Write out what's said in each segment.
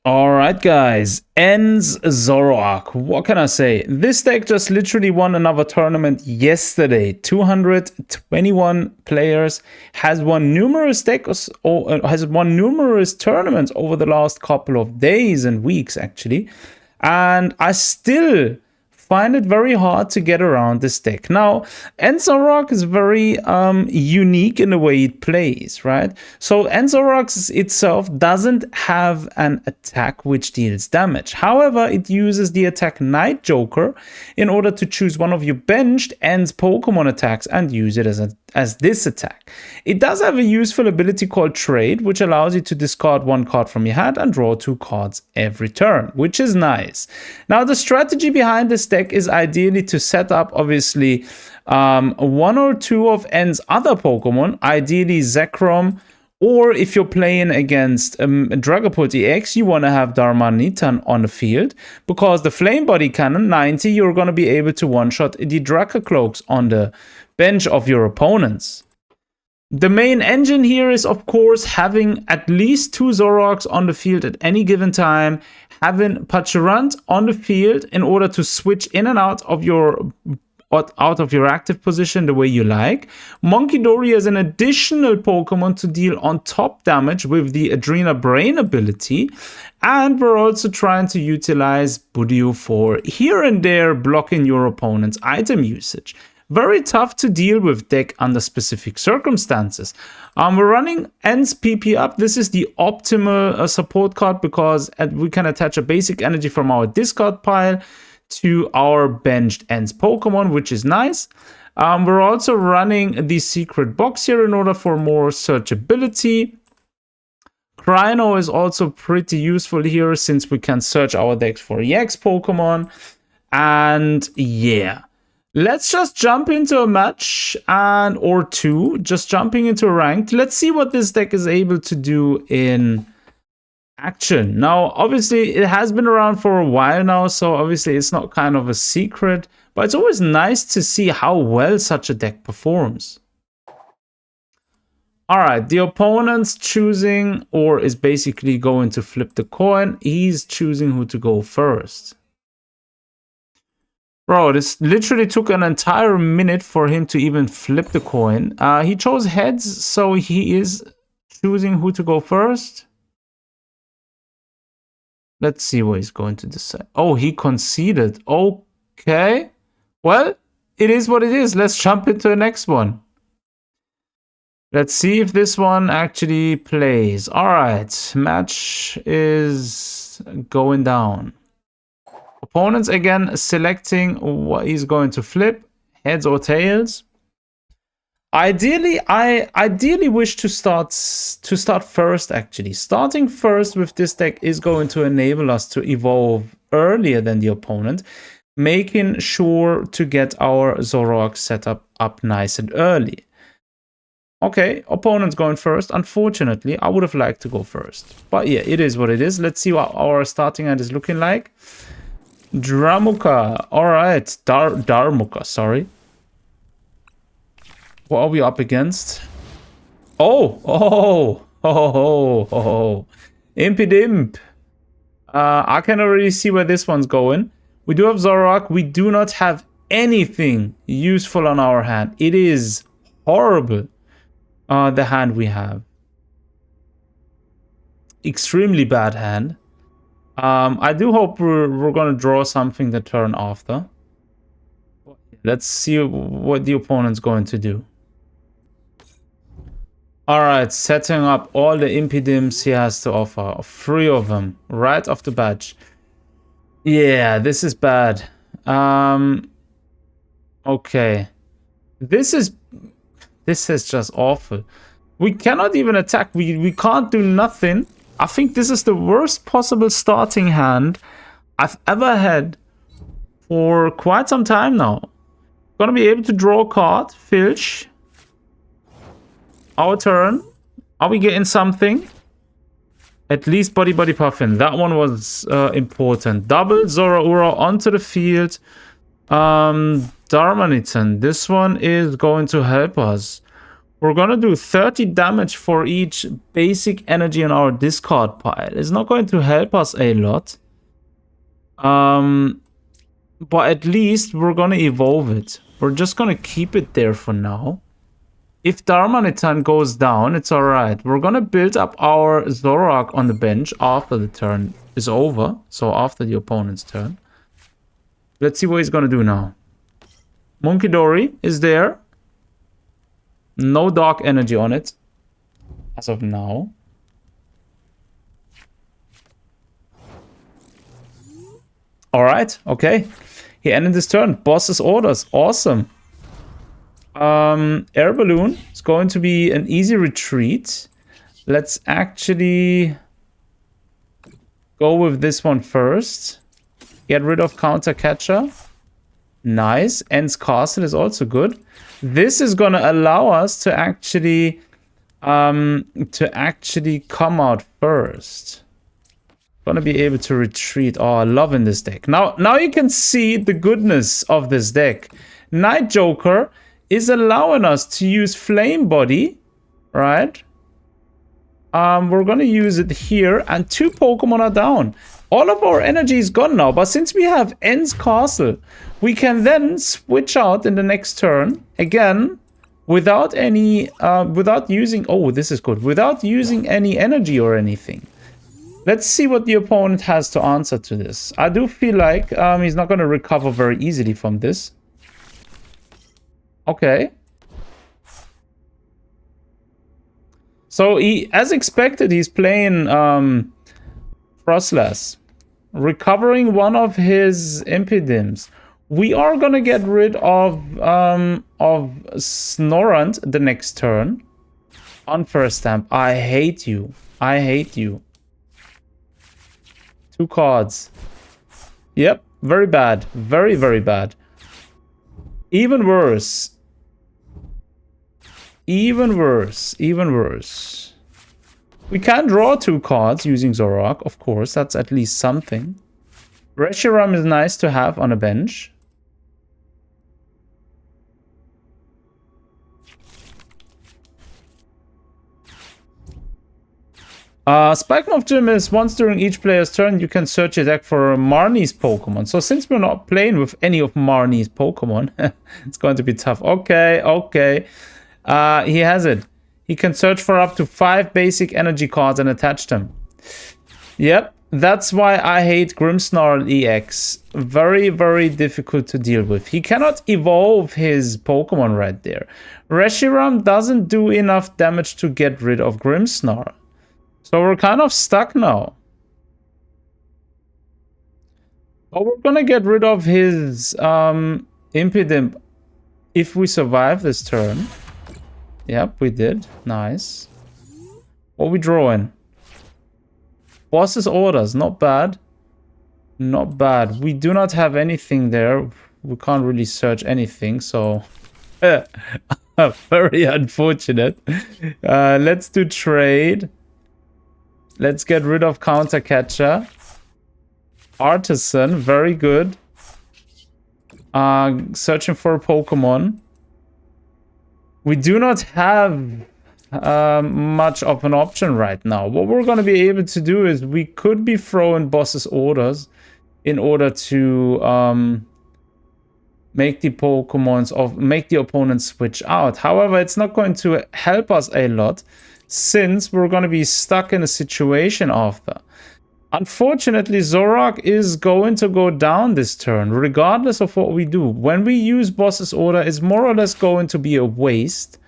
Alright guys, ends Zoroark. What can I say? This deck just literally won another tournament yesterday. 221 players, has won numerous decks, or has won numerous tournaments over the last couple of days and weeks actually. And I still find it very hard to get around this deck. Now, Zoroark is very unique in the way it plays, right? So Zoroark itself doesn't have an attack which deals damage. However, it uses the attack Night Joker in order to choose one of your benched End's Pokemon attacks and use it as this attack. It does have a useful ability called Trade, which allows you to discard one card from your hand and draw 2 cards every turn, which is nice. Now, the strategy behind this deck is ideally to set up, obviously, 1 or 2 of End's other Pokemon, ideally Zekrom, or if you're playing against Dragapult EX, you want to have Darmanitan on the field, because the Flame Body Cannon 90, you're going to be able to one-shot the Dracocloaks on the bench of your opponents. The main engine here is, of course, having at least 2 Zoroarks on the field at any given time, having Pachyrant on the field in order to switch in and out of your active position the way you like. Monkidori as an additional Pokemon to deal on top damage with the Adrena Brain ability. And we're also trying to utilize Budew for here and there blocking your opponent's item usage. Very tough to deal with deck under specific circumstances. We're running End's PP up. This is the optimal support card because we can attach a basic energy from our discard pile to our benched End's Pokemon, which is nice. We're also running the secret box here in order for more searchability. Crino is also pretty useful here since we can search our decks for EX Pokemon. And yeah. Let's just jump into a match or two, just jumping into a ranked. Let's see what this deck is able to do in action. Now, obviously, it has been around for a while now, so obviously it's not kind of a secret, but it's always nice to see how well such a deck performs. All right, the opponent's choosing or is basically going to flip the coin. He's choosing who to go first. Bro, this literally took an entire minute for him to even flip the coin. He chose heads, so he is choosing who to go first. Let's see what he's going to decide. Oh, he conceded. Okay. Well, it is what it is. Let's jump into the next one. Let's see if this one actually plays. All right. Match is going down. Opponents again selecting what he's going to flip, heads or tails. Ideally, I wish to start first actually. Starting first with this deck is going to enable us to evolve earlier than the opponent, making sure to get our Zoroark setup up nice and early. Okay, opponent's going first. Unfortunately, I would have liked to go first. But yeah, it is what it is. Let's see what our starting hand is looking like. Dramuka. Alright. Darmuka, sorry. What are we up against? Oh. Impidimp. I can already see where this one's going. We do have Zoroark. We do not have anything useful on our hand. It is horrible. The hand we have. Extremely bad hand. I do hope we're going to draw something the turn after. Let's see what the opponent's going to do. Alright, setting up all the Impidimps he has to offer. 3 of them, right off the bat. Yeah, this is bad. Okay. This is just awful. We cannot even attack. We can't do nothing. I think this is the worst possible starting hand I've ever had for quite some time now. Gonna be able to draw a card. Filch. Our turn. Are we getting something? At least Body Puffin. That one was important. Double Zoroark onto the field. Darmanitan. This one is going to help us. We're gonna do 30 damage for each basic energy on our discard pile. It's not going to help us a lot. But at least we're gonna evolve it. We're just gonna keep it there for now. If Darmanitan goes down, it's alright. We're gonna build up our Zoroark on the bench after the turn is over. So after the opponent's turn. Let's see what he's gonna do now. Munkidori is there. No dark energy on it. As of now. Alright, okay. He ended his turn. Boss's orders. Awesome. Air Balloon is going to be an easy retreat. Let's actually go with this one first. Get rid of Counter Catcher. Nice. Ends Castle is also good. This is gonna allow us to actually come out first. Gonna be able to retreat. Oh, loving this deck. Now you can see the goodness of this deck. Night Joker is allowing us to use Flame Body, right? We're gonna use it here, and 2 Pokemon are down. All of our energy is gone now, but since we have Ends Castle, we can then switch out in the next turn again without any, without using. Oh, this is good. Without using any energy or anything. Let's see what the opponent has to answer to this. I do feel like he's not going to recover very easily from this. Okay. So he, as expected, he's playing Frostlass, recovering one of his Impidims. We are gonna get rid of Snorant the next turn. On first stamp. I hate you. I hate you. 2 cards. Yep, very bad. Very, very bad. Even worse. Even worse. Even worse. We can draw 2 cards using Zoroark, of course. That's at least something. Reshiram is nice to have on a bench. Spikemoth Gym is once during each player's turn, you can search your deck for Marnie's Pokemon. So since we're not playing with any of Marnie's Pokemon, it's going to be tough. Okay, okay. He has it. He can search for up to 5 basic energy cards and attach them. Yep, that's why I hate Grimmsnarl EX. Very, very difficult to deal with. He cannot evolve his Pokemon right there. Reshiram doesn't do enough damage to get rid of Grimmsnarl. So we're kind of stuck now. But we're gonna get rid of his Impidimp if we survive this turn. Yep, we did. Nice. What are we drawing? Boss's orders. Not bad. Not bad. We do not have anything there. We can't really search anything, so... very unfortunate. Let's do trade. Let's get rid of Counter Catcher. Artisan. Very good. Searching for a Pokemon. We do not have much of an option right now. What we're going to be able to do is we could be throwing Boss's orders in order to make the make the opponent switch out. However, it's not going to help us a lot since we're going to be stuck in a situation after. Unfortunately, Zoroark is going to go down this turn, regardless of what we do. When we use Boss's Order, it's more or less going to be a waste.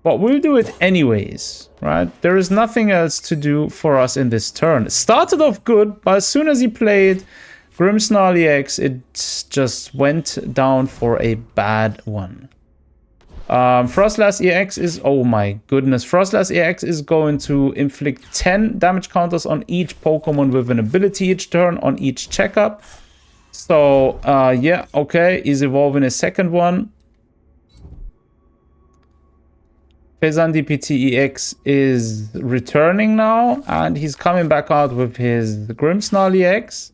But we'll do it anyways, right? There is nothing else to do for us in this turn. It started off good, but as soon as he played Grimmsnarl EX, it just went down for a bad one. Frostlass EX is, oh my goodness, Frostlass EX is going to inflict 10 damage counters on each Pokemon with an ability each turn on each checkup. So, yeah, okay, he's evolving a second one. Fezan DPT EX is returning now, and he's coming back out with his Grimmsnarl EX.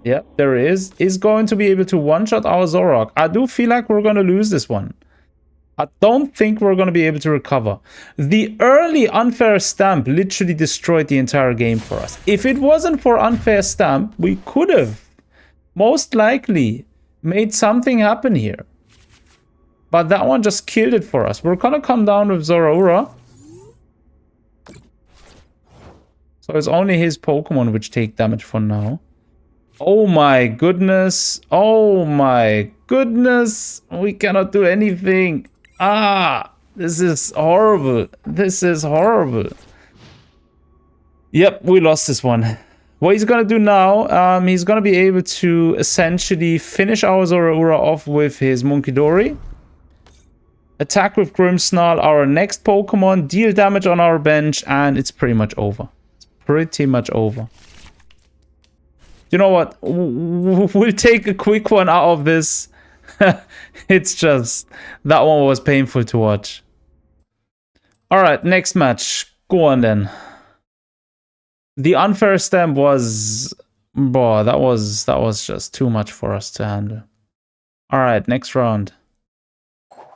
Yep, there is. Is going to be able to one-shot our Zoroark. I do feel like we're going to lose this one. I don't think we're going to be able to recover. The early unfair stamp literally destroyed the entire game for us. If it wasn't for unfair stamp, we could have most likely made something happen here. But that one just killed it for us. We're going to come down with Zoroark. So it's only his Pokemon which take damage for now. Oh my goodness. Oh my goodness. We cannot do anything. Ah, this is horrible. This is horrible. Yep, we lost this one. What he's gonna do now, he's gonna be able to essentially finish our Zoroark off with his Munkidori. Attack with Grimmsnarl, our next Pokemon, deal damage on our bench, and it's pretty much over. It's pretty much over. You know what? We'll take a quick one out of this. It's just, that one was painful to watch. Alright, next match. Go on then. The unfair stamp was... Boah, that was just too much for us to handle. Alright, next round.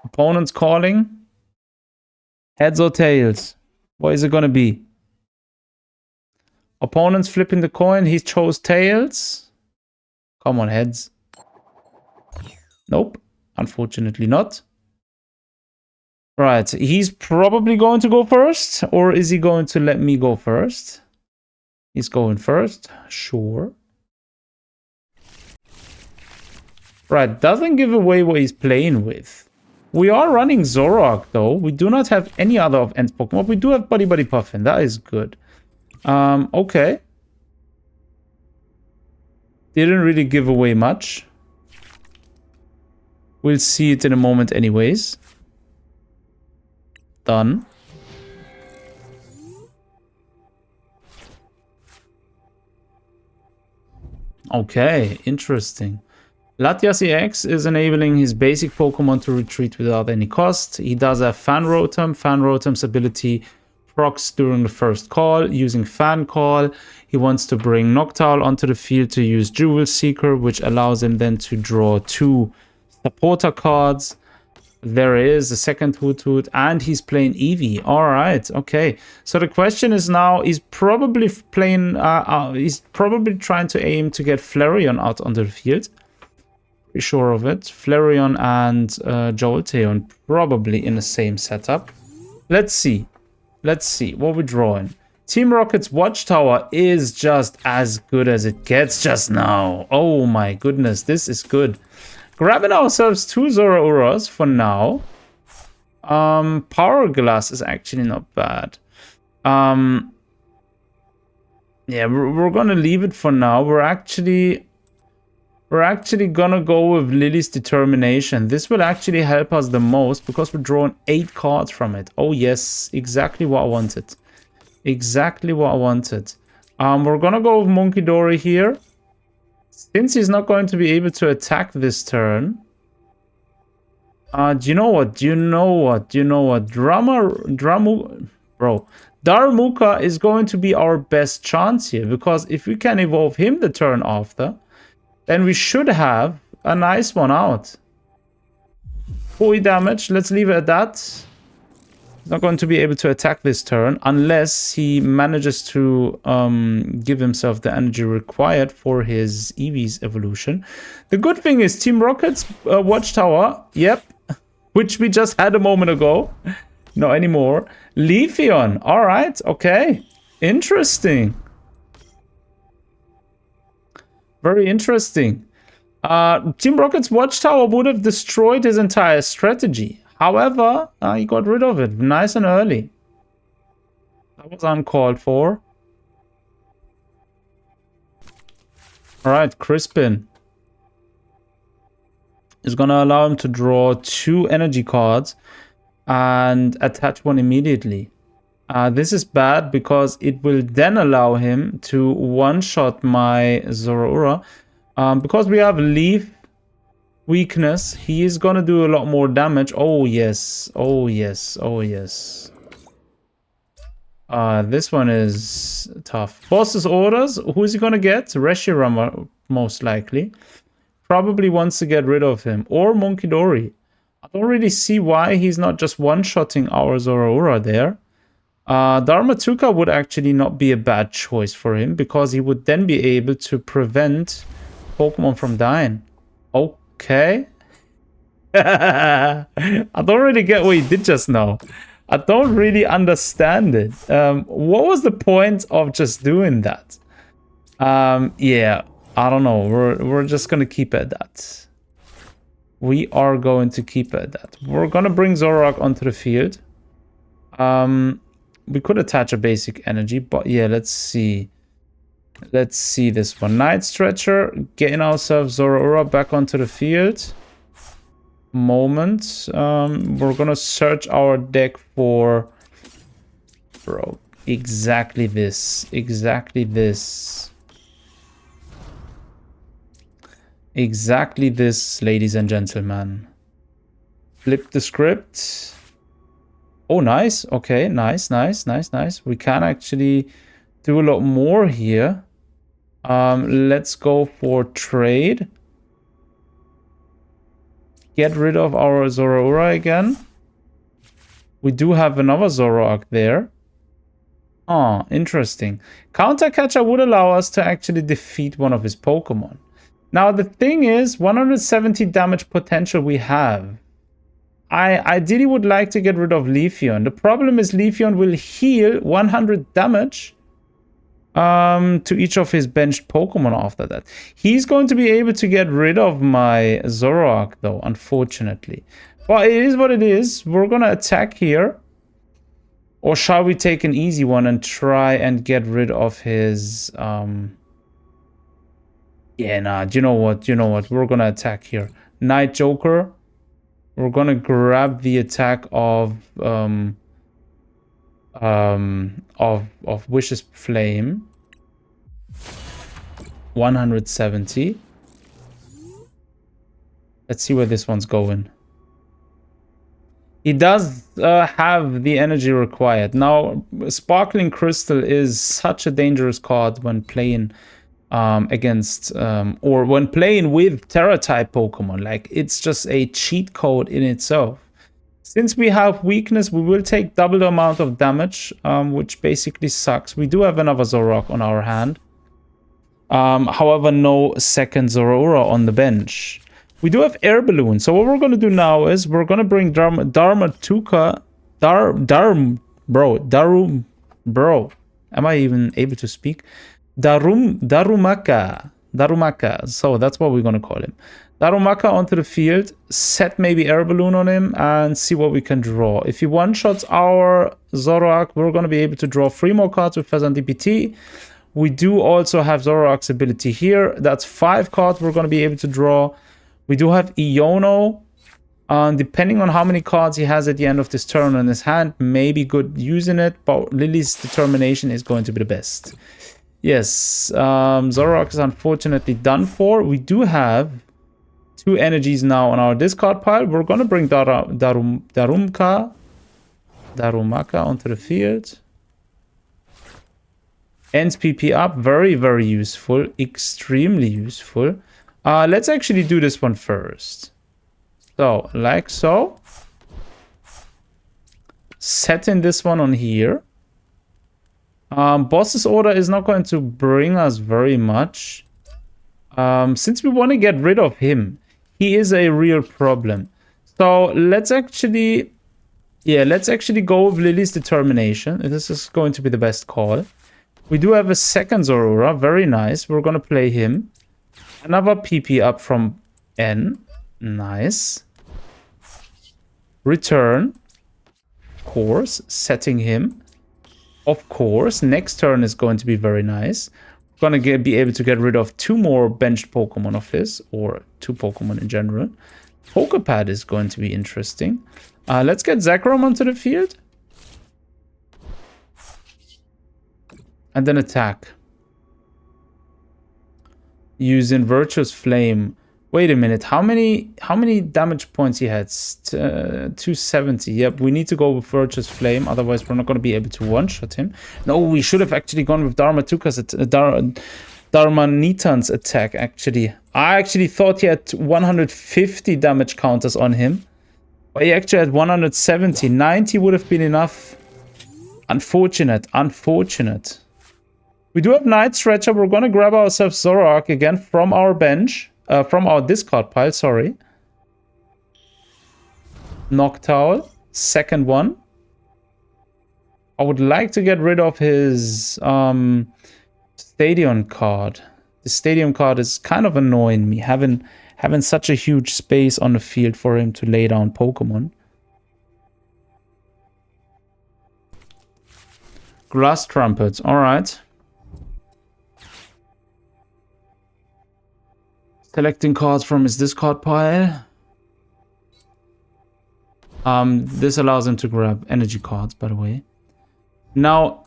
Opponent's calling. Heads or tails? What is it gonna be? Opponent's flipping the coin. He chose tails. Come on, heads. Nope. Unfortunately not. Right. He's probably going to go first. Or is he going to let me go first? He's going first. Sure. Right. Doesn't give away what he's playing with. We are running Zoroark, though. We do not have any other offense Pokemon. We do have Buddy Buddy Puffin. That is good. Okay. Didn't really give away much. We'll see it in a moment anyways. Done. Okay, interesting. Latias EX is enabling his basic Pokemon to retreat without any cost. He does have Fan Rotom. Fan Rotom's ability procs during the first call using Fan Call. He wants to bring Noctowl onto the field to use Jewel Seeker, which allows him then to draw 2 supporter cards. There is a second Hoot Hoot, and he's playing Eevee. All right, okay. So the question is now, he's probably playing, he's probably trying to aim to get Flareon out onto the field. Pretty sure of it. Flareon and Jolteon probably in the same setup. Let's see. Let's see what we're drawing. Team Rocket's Watchtower is just as good as it gets just now. Oh my goodness, this is good. Grabbing ourselves 2 Zoroarks for now. Power Glass is actually not bad. Yeah, we're gonna leave it for now. We're actually gonna go with Lily's Determination. This will actually help us the most because we're drawing 8 cards from it. Oh yes, exactly what I wanted. Exactly what I wanted. We're gonna go with Munkidori here. Since he's not going to be able to attack this turn. Do you know what? Darumaka is going to be our best chance here. Because if we can evolve him the turn after, then we should have a nice one out. 40 damage. Let's leave it at that. He's not going to be able to attack this turn unless he manages to give himself the energy required for his Eevee's evolution. The good thing is Team Rocket's Watchtower, yep, which we just had a moment ago. Not anymore. Leafeon, all right, okay. Interesting. Very interesting. Team Rocket's Watchtower would have destroyed his entire strategy. However, he got rid of it nice and early. That was uncalled for. Alright, Crispin is going to allow him to draw 2 energy cards and attach one immediately. This is bad because it will then allow him to one-shot my Zoroark. Because we have Leaf weakness, he is gonna do a lot more damage. Oh yes, oh yes, oh yes. This one is tough. Boss's orders. Who is he gonna get? Reshiram most likely. Probably wants to get rid of him. Or Munkidori. I don't really see why he's not just one-shotting our Zoroark there. Dharmatuka would actually not be a bad choice for him, because he would then be able to prevent Pokemon from dying. Okay. I don't really get what he did just now. I don't really understand it. What was the point of just doing that? Yeah, I don't know. We're just gonna keep it at that. We are going to keep it at that. We're gonna bring Zoroark onto the field. We could attach a basic energy, but yeah, let's see. Let's see this one. Night Stretcher, getting ourselves Zoroark back onto the field. Moment. We're gonna search our deck for, bro, exactly this, exactly this, ladies and gentlemen. Flip the script. Oh, nice. Okay, nice. We can actually do a lot more here. Let's go for trade. Get rid of our Zoroark again. We do have another Zoroark there. Oh, interesting. Counter Catcher would allow us to actually defeat one of his Pokemon. Now, the thing is, 170 damage potential we have. I ideally would like to get rid of Leafeon. The problem is Leafeon will heal 100 damage to each of his benched Pokemon after that. He's going to be able to get rid of my Zoroark, though, unfortunately. But it is what it is. We're going to attack here. Or shall we take an easy one and try and get rid of his... Yeah, nah, you know what? We're going to attack here. Night Joker. We're going to grab the attack of Wish's Flame. 170. Let's see where this one's going. He does have the energy required. Now, Sparkling Crystal is such a dangerous card when playing against or when playing with Terra-type Pokemon. Like, it's just a cheat code in itself. Since we have weakness, we will take double the amount of damage, which basically sucks. We do have another Zoroark on our hand. However, no second Zoroark on the bench. We do have Air Balloon. So what we're going to do now is we're going to bring Dharmatuka. Bro. Am I even able to speak? Darumaka. So that's what we're going to call him. Darumaka onto the field, set maybe Air Balloon on him, and see what we can draw. If he one-shots our Zoroark, we're going to be able to draw 3 more cards with Pheasant DPT. We do also have Zoroark's ability here. That's 5 cards we're going to be able to draw. We do have Iono. Depending on how many cards he has at the end of this turn on his hand, may be good using it, but Lily's Determination is going to be the best. Yes, Zoroark is unfortunately done for. We do have 2 energies now on our discard pile. We're going to bring Darumaka onto the field. Ends PP up. Very, very useful. Extremely useful. Let's actually do this one first. So, like so. Setting this one on here. Boss's Order is not going to bring us very much. Since we want to get rid of him, he is a real problem. So let's actually go with Lily's Determination. This is going to be the best call. We do have a second Zoroark. Very nice. We're going to play him. Another PP up from N. Nice. Return. Of course. Setting him. Of course. Next turn is going to be very nice. We're going to be able to get rid of 2 more benched Pokemon of his. Or 2 Pokemon in general. Pokepad is going to be interesting. Let's get Zekrom onto the field. And then attack. Using Virtuous Flame. Wait a minute. How many damage points he had? 270. Yep, we need to go with Virtuous Flame. Otherwise, we're not going to be able to one-shot him. No, we should have actually gone with Dharmatuka's Darmanitan's attack, actually. I actually thought he had 150 damage counters on him. But he actually had 170. 90 would have been enough. Unfortunate. Unfortunate. We do have Night Stretcher. We're going to grab ourselves Zoroark again from our bench. From our discard pile, sorry. Noctowl. Second one. I would like to get rid of his Stadium card. The Stadium card is kind of annoying me. Having such a huge space on the field for him to lay down Pokemon. Grass Trumpet. Alright. Selecting cards from his discard pile. This allows him to grab energy cards, by the way. Now,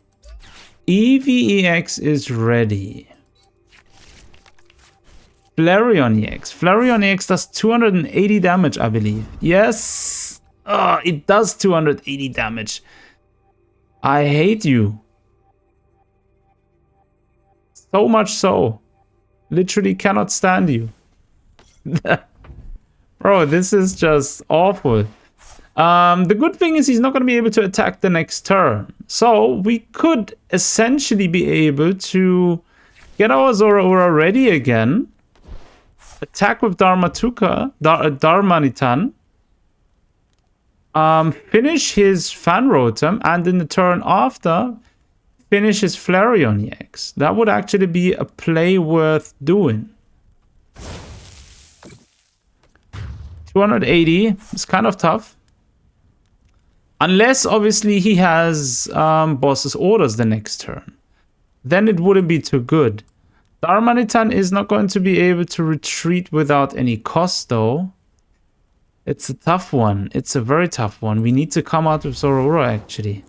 EVEX is ready. Flareon EX. Flareon EX does 280 damage, I believe. Yes! It does 280 damage. I hate you. So much so. Literally cannot stand you. Bro, this is just awful. The good thing is he's not going to be able to attack the next turn. So we could essentially be able to get our Zoroark ready again. Attack with Darmanitan. Finish his Fan Rotom. And in the turn after, finish his Flareon EX. That would actually be a play worth doing. 280 is kind of tough. Unless, obviously, he has boss's orders the next turn. Then it wouldn't be too good. Darmanitan is not going to be able to retreat without any cost, though. It's a tough one. It's a very tough one. We need to come out with Zoroark, actually.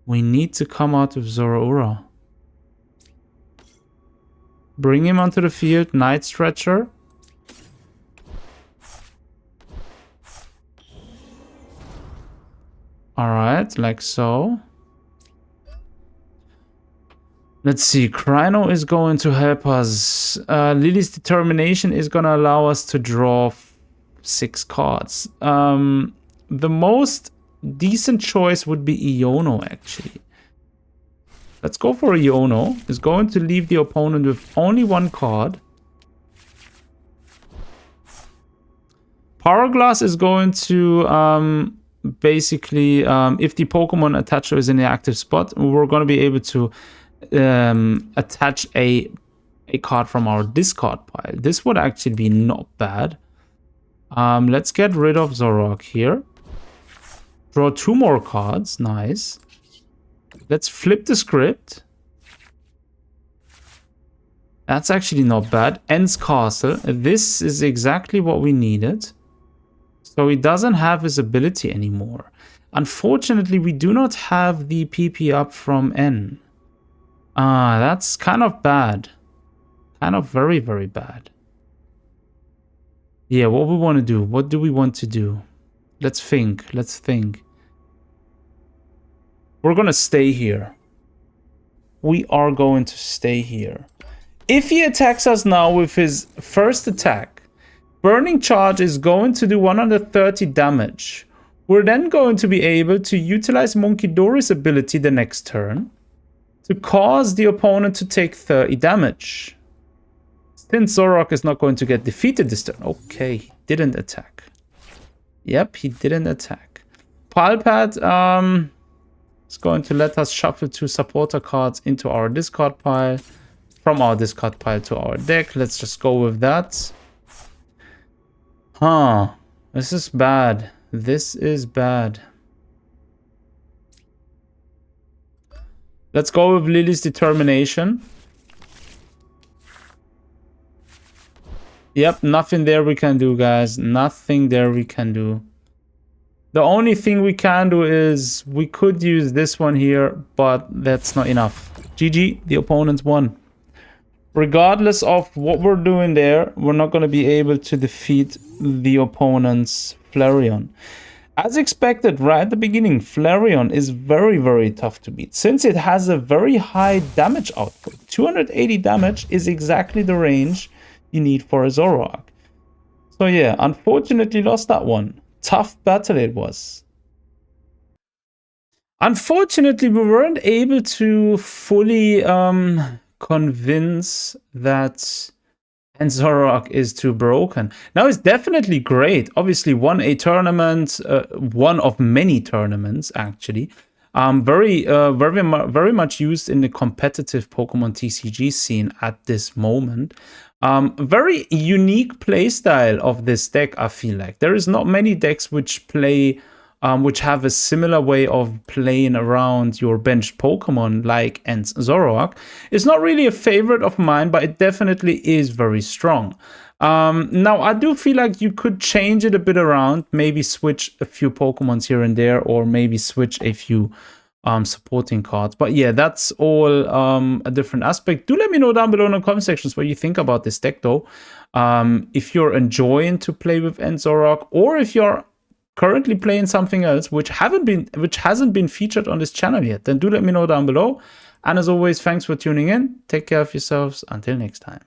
We need to come out with Zoroark. Bring him onto the field. Night Stretcher. Alright, like so. Let's see. Crino is going to help us. Lily's Determination is going to allow us to draw 6 cards. The most decent choice would be Iono, actually. Let's go for Iono. It's going to leave the opponent with only 1 card. Powerglass is going to basically, if the Pokemon attacher is in the active spot, we're going to be able to attach a card from our discard pile. This would actually be not bad. Let's get rid of Zoroark here. Draw 2 more cards. Nice. Let's flip the script. That's actually not bad. Ends Castle. This is exactly what we needed. So he doesn't have his ability anymore. Unfortunately, we do not have the PP up from N. That's kind of bad. Kind of very, very bad. Yeah, what we want to do? What do we want to do? Let's think. Let's think. We're going to stay here. We are going to stay here. If he attacks us now with his first attack, Burning Charge is going to do 130 damage. We're then going to be able to utilize Munkidori's ability the next turn to cause the opponent to take 30 damage. Since Zoroark is not going to get defeated this turn. Okay, he didn't attack. Yep, he didn't attack. Palpad is going to let us shuffle 2 supporter cards into our discard pile. From our discard pile to our deck. Let's just go with that. Huh. This is bad. This is bad. Let's go with Lily's Determination. Yep, nothing there we can do, guys. Nothing there we can do. The only thing we can do is we could use this one here, but that's not enough. GG, the opponents won. Regardless of what we're doing there, we're not going to be able to defeat the opponent's Flareon. As expected, right at the beginning, Flareon is very, very tough to beat, since it has a very high damage output. 280 damage is exactly the range you need for a Zoroark. So yeah, unfortunately lost that one. Tough battle it was. Unfortunately, we weren't able to fully convince that and Zoroark is too broken. Now it's definitely great. Obviously, won a tournament, one of many tournaments actually. Very much used in the competitive Pokemon TCG scene at this moment. Very unique playstyle of this deck. I feel like there is not many decks which play. Which have a similar way of playing around your benched Pokemon like Ent's Zoroark. It's not really a favorite of mine, but it definitely is very strong. Now, I do feel like you could change it a bit around, maybe switch a few Pokemons here and there, or maybe switch a few supporting cards. But yeah, that's all a different aspect. Do let me know down below in the comment sections what you think about this deck, though. If you're enjoying to play with Ent's Zoroark, or if you're currently playing something else which hasn't been featured on this channel yet, then do let me know down below. And as always, thanks for tuning in. Take care of yourselves. Until next time.